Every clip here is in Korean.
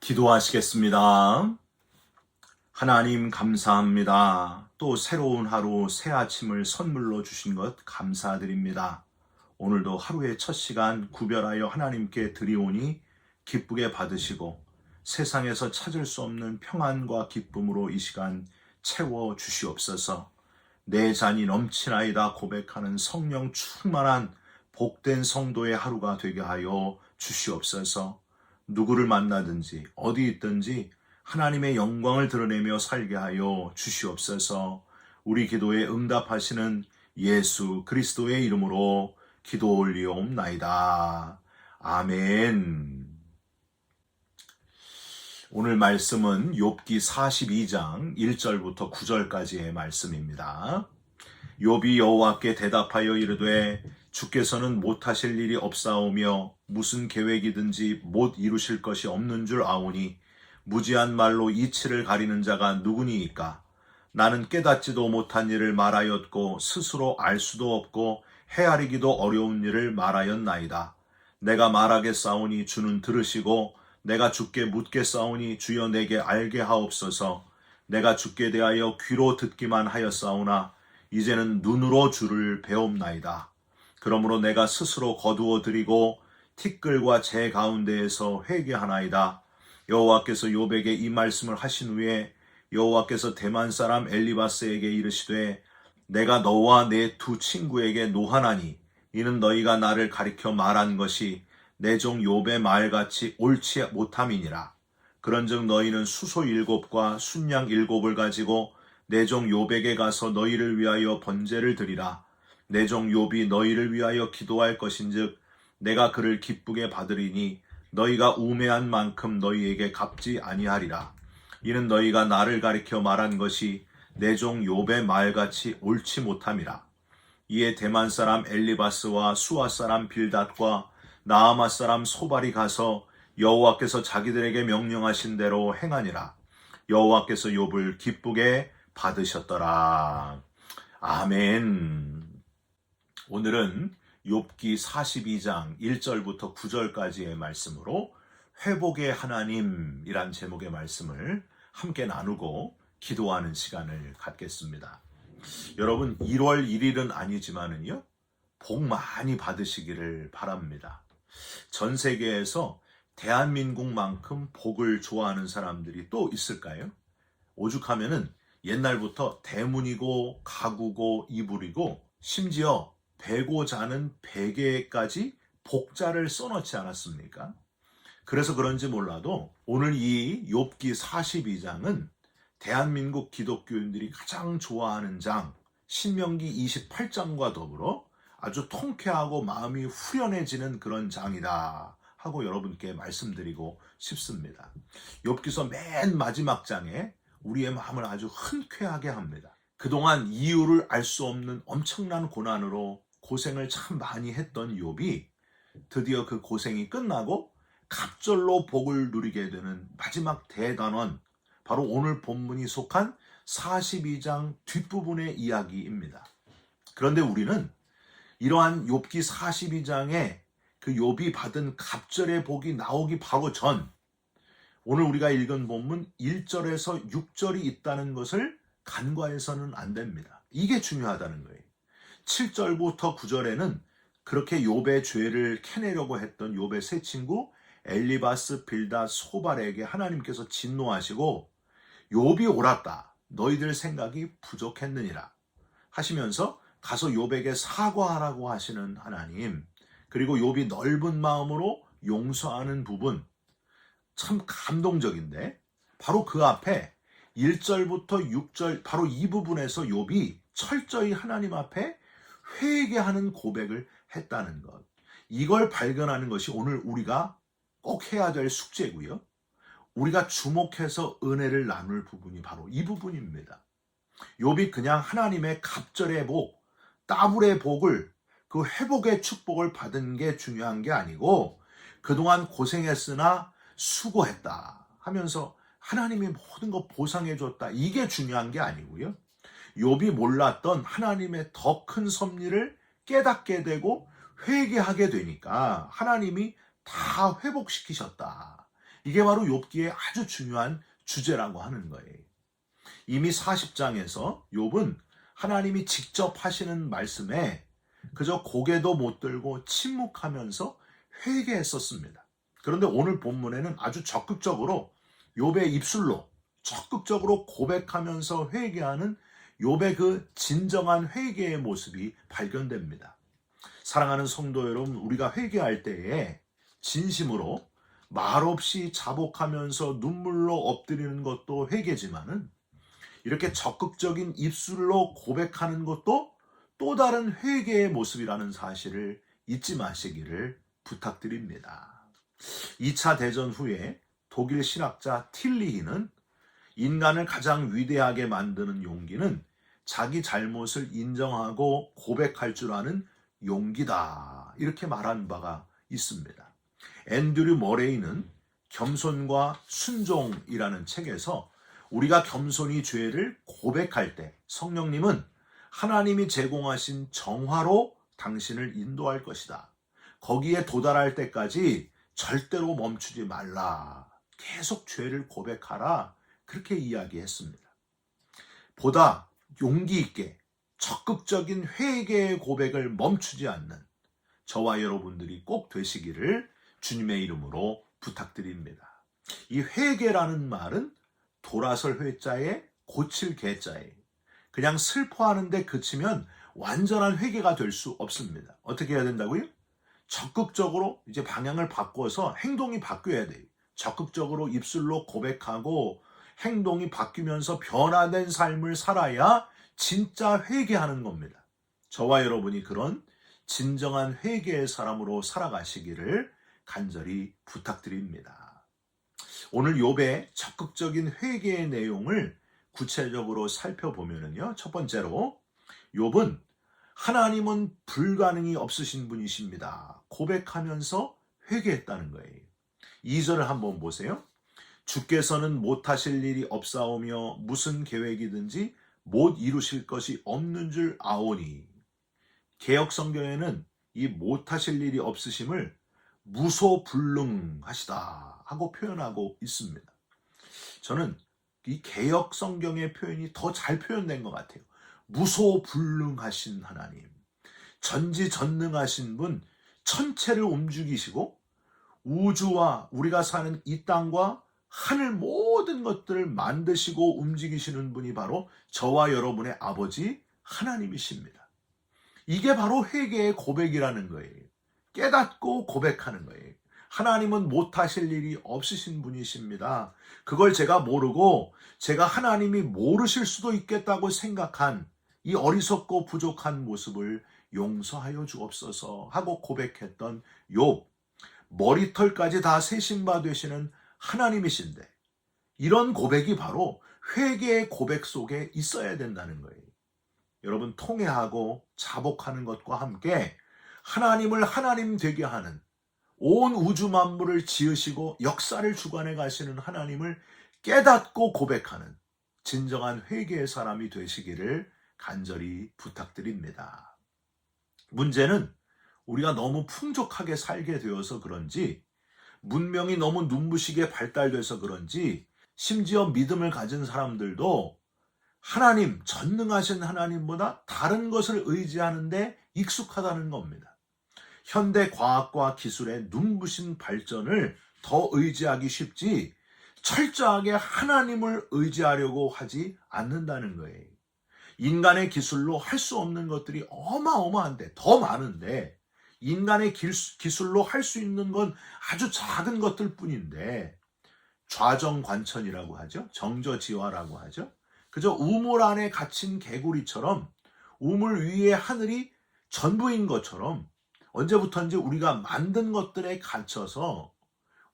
기도하시겠습니다. 하나님 감사합니다. 또 새로운 하루 새 아침을 선물로 주신 것 감사드립니다. 오늘도 하루의 첫 시간 구별하여 하나님께 드리오니 기쁘게 받으시고 세상에서 찾을 수 없는 평안과 기쁨으로 이 시간 채워 주시옵소서. 내 잔이 넘치나이다 고백하는 성령 충만한 복된 성도의 하루가 되게 하여 주시옵소서. 누구를 만나든지 어디 있든지 하나님의 영광을 드러내며 살게 하여 주시옵소서. 우리 기도에 응답하시는 예수 그리스도의 이름으로 기도 올리옵나이다. 아멘. 오늘 말씀은 욥기 42장 1절부터 9절까지의 말씀입니다. 욥이 여호와께 대답하여 이르되 주께서는 못하실 일이 없사오며 무슨 계획이든지 못 이루실 것이 없는 줄 아오니 무지한 말로 이치를 가리는 자가 누구니이까? 나는 깨닫지도 못한 일을 말하였고 스스로 알 수도 없고 헤아리기도 어려운 일을 말하였나이다. 내가 말하겠사오니 주는 들으시고 내가 주께 묻겠사오니 주여 내게 알게 하옵소서. 내가 주께 대하여 귀로 듣기만 하였사오나 이제는 눈으로 주를 배옵나이다. 그러므로 내가 스스로 거두어 드리고 티끌과 재 가운데에서 회개하나이다. 여호와께서 욥에게 이 말씀을 하신 후에 여호와께서 대만 사람 엘리바스에게 이르시되 내가 너와 내 두 친구에게 노하나니 이는 너희가 나를 가리켜 말한 것이 내 종 욥의 말같이 옳지 못함이니라. 그런즉 너희는 수소 7과 순양 7을 가지고 내 종 욥에게 가서 너희를 위하여 번제를 드리라. 내 종 욥이 너희를 위하여 기도할 것인즉 내가 그를 기쁘게 받으리니 너희가 우매한 만큼 너희에게 갚지 아니하리라. 이는 너희가 나를 가리켜 말한 것이 내 종 욥의 말같이 옳지 못함이라. 이에 대만 사람 엘리바스와 수아 사람 빌닷과 나아마 사람 소발이 가서 여호와께서 자기들에게 명령하신 대로 행하니라. 여호와께서 욥을 기쁘게 받으셨더라. 아멘. 오늘은 욥기 42장 1절부터 9절까지의 말씀으로 회복의 하나님이란 제목의 말씀을 함께 나누고 기도하는 시간을 갖겠습니다. 여러분 1월 1일은 아니지만은요, 복 많이 받으시기를 바랍니다. 전 세계에서 대한민국만큼 복을 좋아하는 사람들이 또 있을까요? 오죽하면은 옛날부터 대문이고 가구고 이불이고 심지어 베고 자는 베개까지 복자를 써놓지 않았습니까? 그래서 그런지 몰라도 오늘 이 욥기 42장은 대한민국 기독교인들이 가장 좋아하는 장, 신명기 28장과 더불어 아주 통쾌하고 마음이 후련해지는 그런 장이다 하고 여러분께 말씀드리고 싶습니다. 욥기서 맨 마지막 장에 우리의 마음을 아주 흔쾌하게 합니다. 그동안 이유를 알 수 없는 엄청난 고난으로 고생을 참 많이 했던 욥이 드디어 그 고생이 끝나고 갑절로 복을 누리게 되는 마지막 대단원, 바로 오늘 본문이 속한 42장 뒷부분의 이야기입니다. 그런데 우리는 이러한 욥기 42장에 그 욥이 받은 갑절의 복이 나오기 바로 전, 오늘 우리가 읽은 본문 1절에서 6절이 있다는 것을 간과해서는 안 됩니다. 이게 중요하다는 거예요. 7절부터 9절에는 그렇게 욥의 죄를 캐내려고 했던 욥의 세 친구 엘리바스, 빌닷, 소발에게 하나님께서 진노하시고 욥이 옳았다. 너희들 생각이 부족했느니라 하시면서 가서 욥에게 사과하라고 하시는 하나님, 그리고 욥이 넓은 마음으로 용서하는 부분, 참 감동적인데 바로 그 앞에 1절부터 6절 바로 이 부분에서 욥이 철저히 하나님 앞에 회개하는 고백을 했다는 것, 이걸 발견하는 것이 오늘 우리가 꼭 해야 될 숙제고요. 우리가 주목해서 은혜를 나눌 부분이 바로 이 부분입니다. 욥이 그냥 하나님의 갑절의 복, 따블의 복을, 그 회복의 축복을 받은 게 중요한 게 아니고 그동안 고생했으나 수고했다 하면서 하나님이 모든 거 보상해줬다, 이게 중요한 게 아니고요. 욥이 몰랐던 하나님의 더 큰 섭리를 깨닫게 되고 회개하게 되니까 하나님이 다 회복시키셨다. 이게 바로 욥기의 아주 중요한 주제라고 하는 거예요. 이미 40장에서 욥은 하나님이 직접 하시는 말씀에 그저 고개도 못 들고 침묵하면서 회개했었습니다. 그런데 오늘 본문에는 아주 적극적으로 욥의 입술로 적극적으로 고백하면서 회개하는 욥의 그 진정한 회개의 모습이 발견됩니다. 사랑하는 성도 여러분, 우리가 회개할 때에 진심으로 말없이 자복하면서 눈물로 엎드리는 것도 회개지만은 이렇게 적극적인 입술로 고백하는 것도 또 다른 회개의 모습이라는 사실을 잊지 마시기를 부탁드립니다. 2차 대전 후에 독일 신학자 틸리히는 인간을 가장 위대하게 만드는 용기는 자기 잘못을 인정하고 고백할 줄 아는 용기다, 이렇게 말한 바가 있습니다. 앤드류 머레이는 겸손과 순종이라는 책에서 우리가 겸손히 죄를 고백할 때 성령님은 하나님이 제공하신 정화로 당신을 인도할 것이다. 거기에 도달할 때까지 절대로 멈추지 말라. 계속 죄를 고백하라. 그렇게 이야기했습니다. 보다 용기 있게 적극적인 회개의 고백을 멈추지 않는 저와 여러분들이 꼭 되시기를 주님의 이름으로 부탁드립니다. 이 회개라는 말은 돌아설 회자에 고칠 개자에 그냥 슬퍼하는데 그치면 완전한 회개가 될 수 없습니다. 어떻게 해야 된다고요? 적극적으로 이제 방향을 바꿔서 행동이 바뀌어야 돼요. 적극적으로 입술로 고백하고 행동이 바뀌면서 변화된 삶을 살아야 진짜 회개하는 겁니다. 저와 여러분이 그런 진정한 회개의 사람으로 살아가시기를 간절히 부탁드립니다. 오늘 욥의 적극적인 회개의 내용을 구체적으로 살펴보면요. 첫 번째로 욥은 하나님은 불가능이 없으신 분이십니다. 고백하면서 회개했다는 거예요. 2절을 한번 보세요. 주께서는 못하실 일이 없사오며 무슨 계획이든지 못 이루실 것이 없는 줄 아오니. 개역 성경에는 이 못하실 일이 없으심을 무소불능하시다 하고 표현하고 있습니다. 저는 이 개역 성경의 표현이 더 잘 표현된 것 같아요. 무소불능하신 하나님, 전지전능하신 분, 천체를 움직이시고 우주와 우리가 사는 이 땅과 하늘 모든 것들을 만드시고 움직이시는 분이 바로 저와 여러분의 아버지 하나님이십니다. 이게 바로 회개의 고백이라는 거예요. 깨닫고 고백하는 거예요. 하나님은 못하실 일이 없으신 분이십니다. 그걸 제가 모르고 제가 하나님이 모르실 수도 있겠다고 생각한 이 어리석고 부족한 모습을 용서하여 주옵소서 하고 고백했던 욥, 머리털까지 다 세신 바 되시는 하나님이신데 이런 고백이 바로 회개의 고백 속에 있어야 된다는 거예요. 여러분, 통회하고 자복하는 것과 함께 하나님을 하나님 되게 하는, 온 우주 만물을 지으시고 역사를 주관해 가시는 하나님을 깨닫고 고백하는 진정한 회개의 사람이 되시기를 간절히 부탁드립니다. 문제는 우리가 너무 풍족하게 살게 되어서 그런지, 문명이 너무 눈부시게 발달돼서 그런지, 심지어 믿음을 가진 사람들도 하나님, 전능하신 하나님보다 다른 것을 의지하는데 익숙하다는 겁니다. 현대 과학과 기술의 눈부신 발전을 더 의지하기 쉽지 철저하게 하나님을 의지하려고 하지 않는다는 거예요. 인간의 기술로 할 수 없는 것들이 어마어마한데, 더 많은데 인간의 기술로 할 수 있는 건 아주 작은 것들 뿐인데, 좌정관천이라고 하죠. 정저지화라고 하죠. 그저 우물 안에 갇힌 개구리처럼 우물 위에 하늘이 전부인 것처럼 언제부턴지 우리가 만든 것들에 갇혀서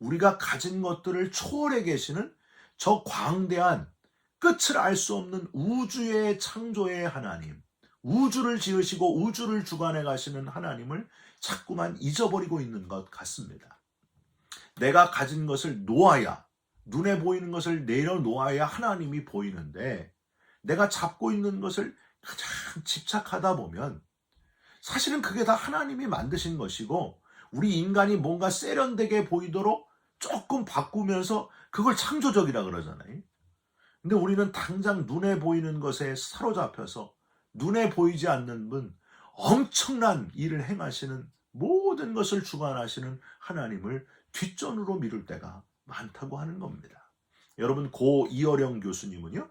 우리가 가진 것들을 초월해 계시는 저 광대한 끝을 알 수 없는 우주의 창조의 하나님, 우주를 지으시고 우주를 주관해 가시는 하나님을 자꾸만 잊어버리고 있는 것 같습니다. 내가 가진 것을 놓아야, 눈에 보이는 것을 내려놓아야 하나님이 보이는데, 내가 잡고 있는 것을 가장 집착하다 보면 사실은 그게 다 하나님이 만드신 것이고, 우리 인간이 뭔가 세련되게 보이도록 조금 바꾸면서 그걸 창조적이라 그러잖아요. 근데 우리는 당장 눈에 보이는 것에 사로잡혀서 눈에 보이지 않는 분, 엄청난 일을 행하시는 모든 것을 주관하시는 하나님을 뒷전으로 미룰 때가 많다고 하는 겁니다. 여러분, 고 이어령 교수님은요,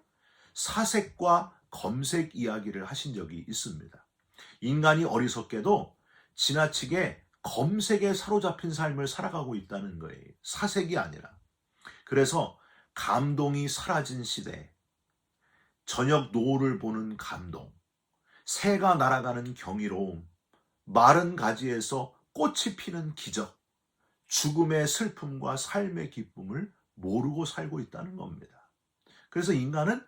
사색과 검색 이야기를 하신 적이 있습니다. 인간이 어리석게도 지나치게 검색에 사로잡힌 삶을 살아가고 있다는 거예요. 사색이 아니라. 그래서 감동이 사라진 시대, 저녁 노을을 보는 감동, 새가 날아가는 경이로움, 마른 가지에서 꽃이 피는 기적, 죽음의 슬픔과 삶의 기쁨을 모르고 살고 있다는 겁니다. 그래서 인간은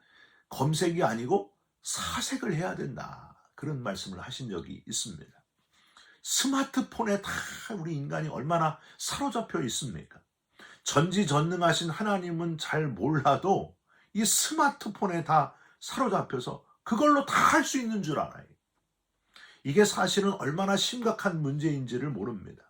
검색이 아니고 사색을 해야 된다. 그런 말씀을 하신 적이 있습니다. 스마트폰에 다 우리 인간이 얼마나 사로잡혀 있습니까? 전지전능하신 하나님은 잘 몰라도 이 스마트폰에 다 사로잡혀서 그걸로 다 할 수 있는 줄 알아요. 이게 사실은 얼마나 심각한 문제인지를 모릅니다.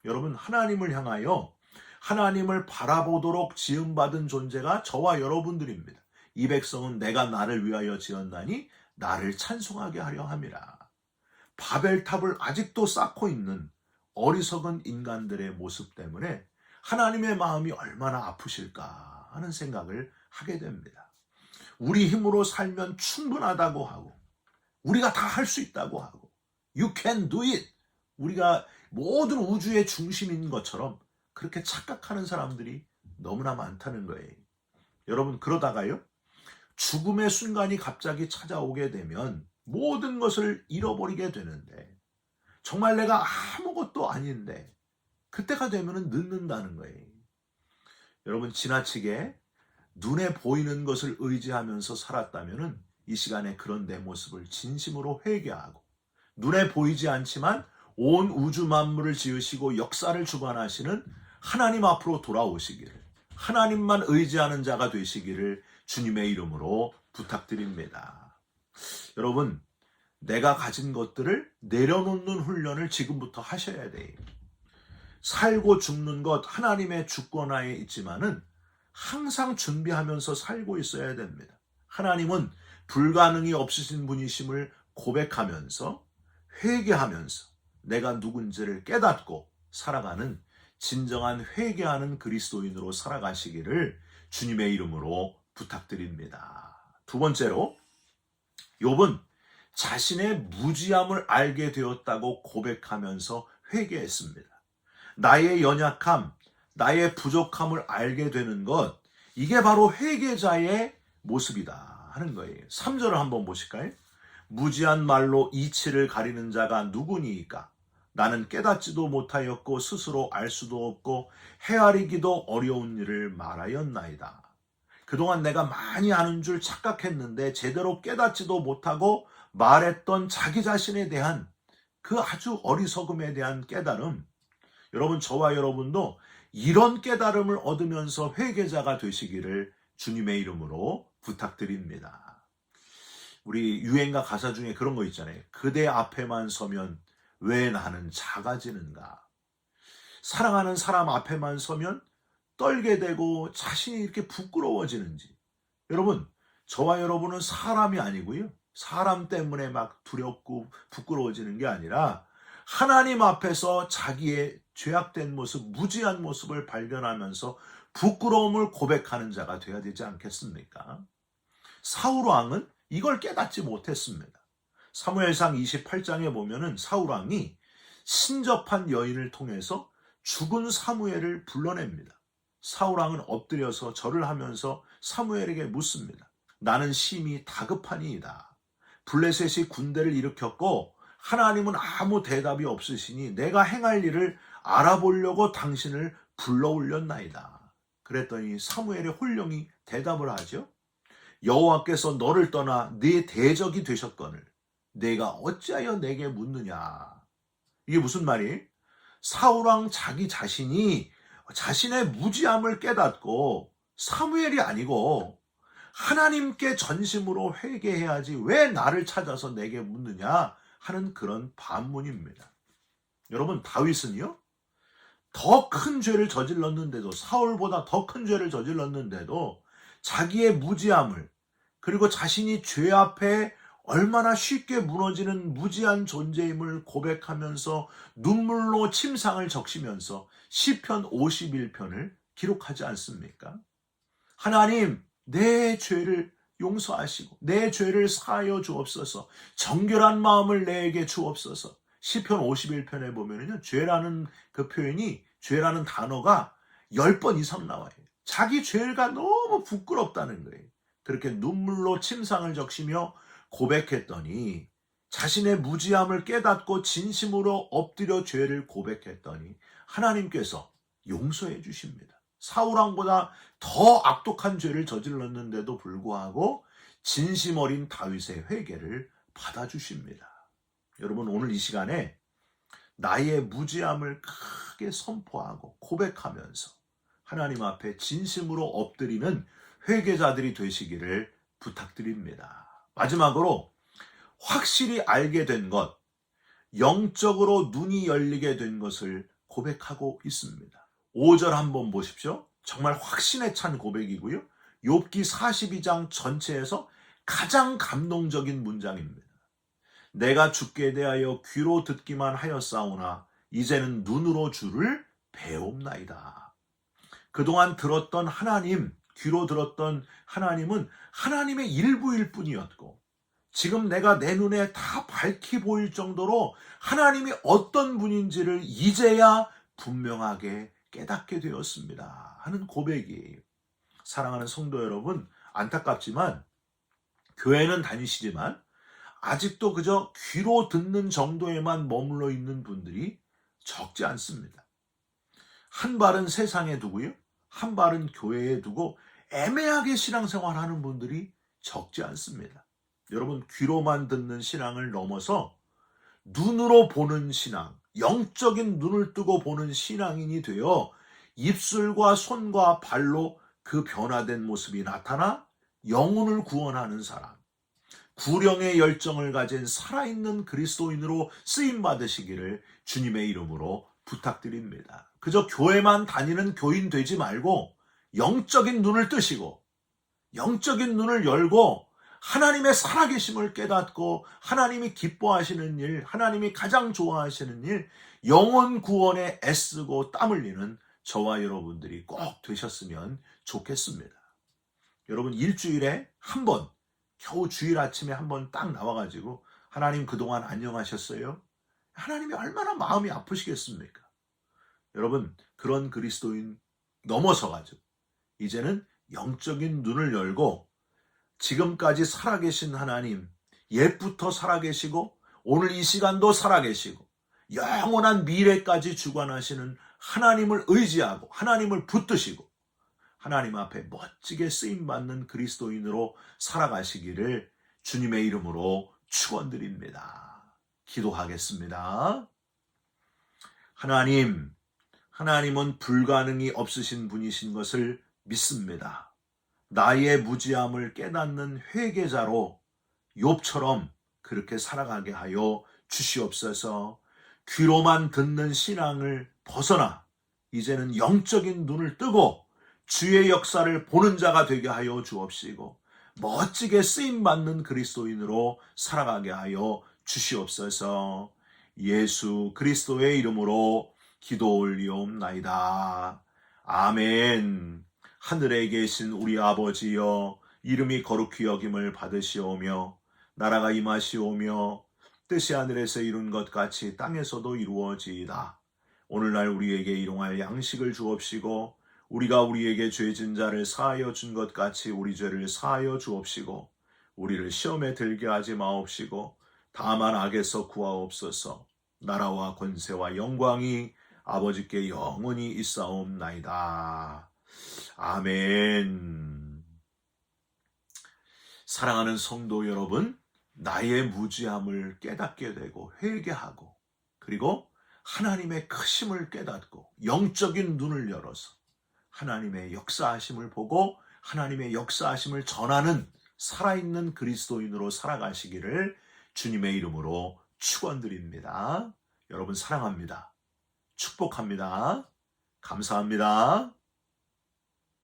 여러분, 하나님을 향하여 하나님을 바라보도록 지음받은 존재가 저와 여러분들입니다. 이 백성은 내가 나를 위하여 지었나니 나를 찬송하게 하려 함이라. 바벨탑을 아직도 쌓고 있는 어리석은 인간들의 모습 때문에 하나님의 마음이 얼마나 아프실까 하는 생각을 하게 됩니다. 우리 힘으로 살면 충분하다고 하고 우리가 다 할 수 있다고 하고 You can do it. 우리가 모든 우주의 중심인 것처럼 그렇게 착각하는 사람들이 너무나 많다는 거예요. 여러분, 그러다가요, 죽음의 순간이 갑자기 찾아오게 되면 모든 것을 잃어버리게 되는데 정말 내가 아무것도 아닌데 그때가 되면 늦는다는 거예요. 여러분, 지나치게 눈에 보이는 것을 의지하면서 살았다면 이 시간에 그런 내 모습을 진심으로 회개하고 눈에 보이지 않지만 온 우주 만물을 지으시고 역사를 주관하시는 하나님 앞으로 돌아오시기를, 하나님만 의지하는 자가 되시기를 주님의 이름으로 부탁드립니다. 여러분, 내가 가진 것들을 내려놓는 훈련을 지금부터 하셔야 돼요. 살고 죽는 것 하나님의 주권하에 있지만은 항상 준비하면서 살고 있어야 됩니다. 하나님은 불가능이 없으신 분이심을 고백하면서 회개하면서 내가 누군지를 깨닫고 살아가는 진정한 회개하는 그리스도인으로 살아가시기를 주님의 이름으로 부탁드립니다. 두 번째로, 욥은 자신의 무지함을 알게 되었다고 고백하면서 회개했습니다. 나의 연약함, 나의 부족함을 알게 되는 것, 이게 바로 회개자의 모습이다 하는 거예요. 3절을 한번 보실까요? 무지한 말로 이치를 가리는 자가 누구니이까? 나는 깨닫지도 못하였고 스스로 알 수도 없고 헤아리기도 어려운 일을 말하였나이다. 그동안 내가 많이 아는 줄 착각했는데 제대로 깨닫지도 못하고 말했던 자기 자신에 대한 그 아주 어리석음에 대한 깨달음, 여러분, 저와 여러분도 이런 깨달음을 얻으면서 회개자가 되시기를 주님의 이름으로 부탁드립니다. 우리 유행가 가사 중에 그런 거 있잖아요. 그대 앞에만 서면 왜 나는 작아지는가. 사랑하는 사람 앞에만 서면 떨게 되고 자신이 이렇게 부끄러워지는지. 여러분, 저와 여러분은 사람이 아니고요, 사람 때문에 막 두렵고 부끄러워지는 게 아니라 하나님 앞에서 자기의 죄악된 모습, 무지한 모습을 발견하면서 부끄러움을 고백하는 자가 되어야 되지 않겠습니까? 사울 왕은 이걸 깨닫지 못했습니다. 사무엘상 28장에 보면은 사울 왕이 신접한 여인을 통해서 죽은 사무엘을 불러냅니다. 사울 왕은 엎드려서 절을 하면서 사무엘에게 묻습니다. 나는 심히 다급하니이다. 블레셋이 군대를 일으켰고 하나님은 아무 대답이 없으시니 내가 행할 일을 알아보려고 당신을 불러올렸나이다. 그랬더니 사무엘의 홀령이 대답을 하죠. 여호와께서 너를 떠나 네 대적이 되셨거늘 내가 어찌하여 내게 묻느냐. 이게 무슨 말이? 사울왕 자기 자신이 자신의 무지함을 깨닫고 사무엘이 아니고 하나님께 전심으로 회개해야지 왜 나를 찾아서 내게 묻느냐 하는 그런 반문입니다. 여러분, 다윗은요, 더 큰 죄를 저질렀는데도, 사울보다 더 큰 죄를 저질렀는데도 자기의 무지함을, 그리고 자신이 죄 앞에 얼마나 쉽게 무너지는 무지한 존재임을 고백하면서 눈물로 침상을 적시면서 시편 51편을 기록하지 않습니까? 하나님, 내 죄를 용서하시고 내 죄를 사하여 주옵소서. 정결한 마음을 내게 주옵소서. 시편 51편에 보면은요, 죄라는 그 표현이, 죄라는 단어가 10번 이상 나와요. 자기 죄가 너무 부끄럽다는 거예요. 그렇게 눈물로 침상을 적시며 고백했더니, 자신의 무지함을 깨닫고 진심으로 엎드려 죄를 고백했더니 하나님께서 용서해 주십니다. 사울왕보다 더 악독한 죄를 저질렀는데도 불구하고 진심 어린 다윗의 회개를 받아주십니다. 여러분, 오늘 이 시간에 나의 무지함을 크게 선포하고 고백하면서 하나님 앞에 진심으로 엎드리는 회개자들이 되시기를 부탁드립니다. 마지막으로 확실히 알게 된 것, 영적으로 눈이 열리게 된 것을 고백하고 있습니다. 5절 한번 보십시오. 정말 확신에 찬 고백이고요. 욥기 42장 전체에서 가장 감동적인 문장입니다. 내가 주께 대하여 귀로 듣기만 하였사오나 이제는 눈으로 주를 배옵나이다. 그동안 들었던 하나님, 귀로 들었던 하나님은 하나님의 일부일 뿐이었고, 지금 내가 내 눈에 다 밝히 보일 정도로 하나님이 어떤 분인지를 이제야 분명하게 깨닫게 되었습니다 하는 고백이에요. 사랑하는 성도 여러분, 안타깝지만 교회는 다니시지만 아직도 그저 귀로 듣는 정도에만 머물러 있는 분들이 적지 않습니다. 한 발은 세상에 두고요, 한 발은 교회에 두고 애매하게 신앙생활하는 분들이 적지 않습니다. 여러분, 귀로만 듣는 신앙을 넘어서 눈으로 보는 신앙, 영적인 눈을 뜨고 보는 신앙인이 되어 입술과 손과 발로 그 변화된 모습이 나타나 영혼을 구원하는 사람, 구령의 열정을 가진 살아있는 그리스도인으로 쓰임받으시기를 주님의 이름으로 부탁드립니다. 그저 교회만 다니는 교인 되지 말고 영적인 눈을 뜨시고 영적인 눈을 열고 하나님의 살아계심을 깨닫고 하나님이 기뻐하시는 일, 하나님이 가장 좋아하시는 일, 영혼 구원에 애쓰고 땀 흘리는 저와 여러분들이 꼭 되셨으면 좋겠습니다. 여러분, 일주일에 한 번, 겨우 주일 아침에 한 번 딱 나와가지고 하나님 그동안 안녕하셨어요? 하나님이 얼마나 마음이 아프시겠습니까? 여러분, 그런 그리스도인 넘어서가지고 이제는 영적인 눈을 열고 지금까지 살아계신 하나님, 옛부터 살아계시고 오늘 이 시간도 살아계시고 영원한 미래까지 주관하시는 하나님을 의지하고 하나님을 붙드시고 하나님 앞에 멋지게 쓰임받는 그리스도인으로 살아가시기를 주님의 이름으로 축원드립니다. 기도하겠습니다. 하나님은 불가능이 없으신 분이신 것을 믿습니다. 나의 무지함을 깨닫는 회개자로 욥처럼 그렇게 살아가게 하여 주시옵소서. 귀로만 듣는 신앙을 벗어나 이제는 영적인 눈을 뜨고 주의 역사를 보는 자가 되게 하여 주옵시고 멋지게 쓰임받는 그리스도인으로 살아가게 하여 주시옵소서. 예수 그리스도의 이름으로 기도 올리옵나이다. 아멘. 하늘에 계신 우리 아버지여, 이름이 거룩히 여김을 받으시오며 나라가 임하시오며 뜻이 하늘에서 이룬 것 같이 땅에서도 이루어지이다. 오늘날 우리에게 일용할 양식을 주옵시고 우리가 우리에게 죄진 자를 사하여 준 것 같이 우리 죄를 사하여 주옵시고 우리를 시험에 들게 하지 마옵시고 다만 악에서 구하옵소서. 나라와 권세와 영광이 아버지께 영원히 있사옵나이다. 아멘. 사랑하는 성도 여러분, 나의 무지함을 깨닫게 되고 회개하고 그리고 하나님의 크심을 깨닫고 영적인 눈을 열어서 하나님의 역사하심을 보고 하나님의 역사하심을 전하는 살아있는 그리스도인으로 살아가시기를 주님의 이름으로 축원드립니다. 여러분 사랑합니다. 축복합니다. 감사합니다.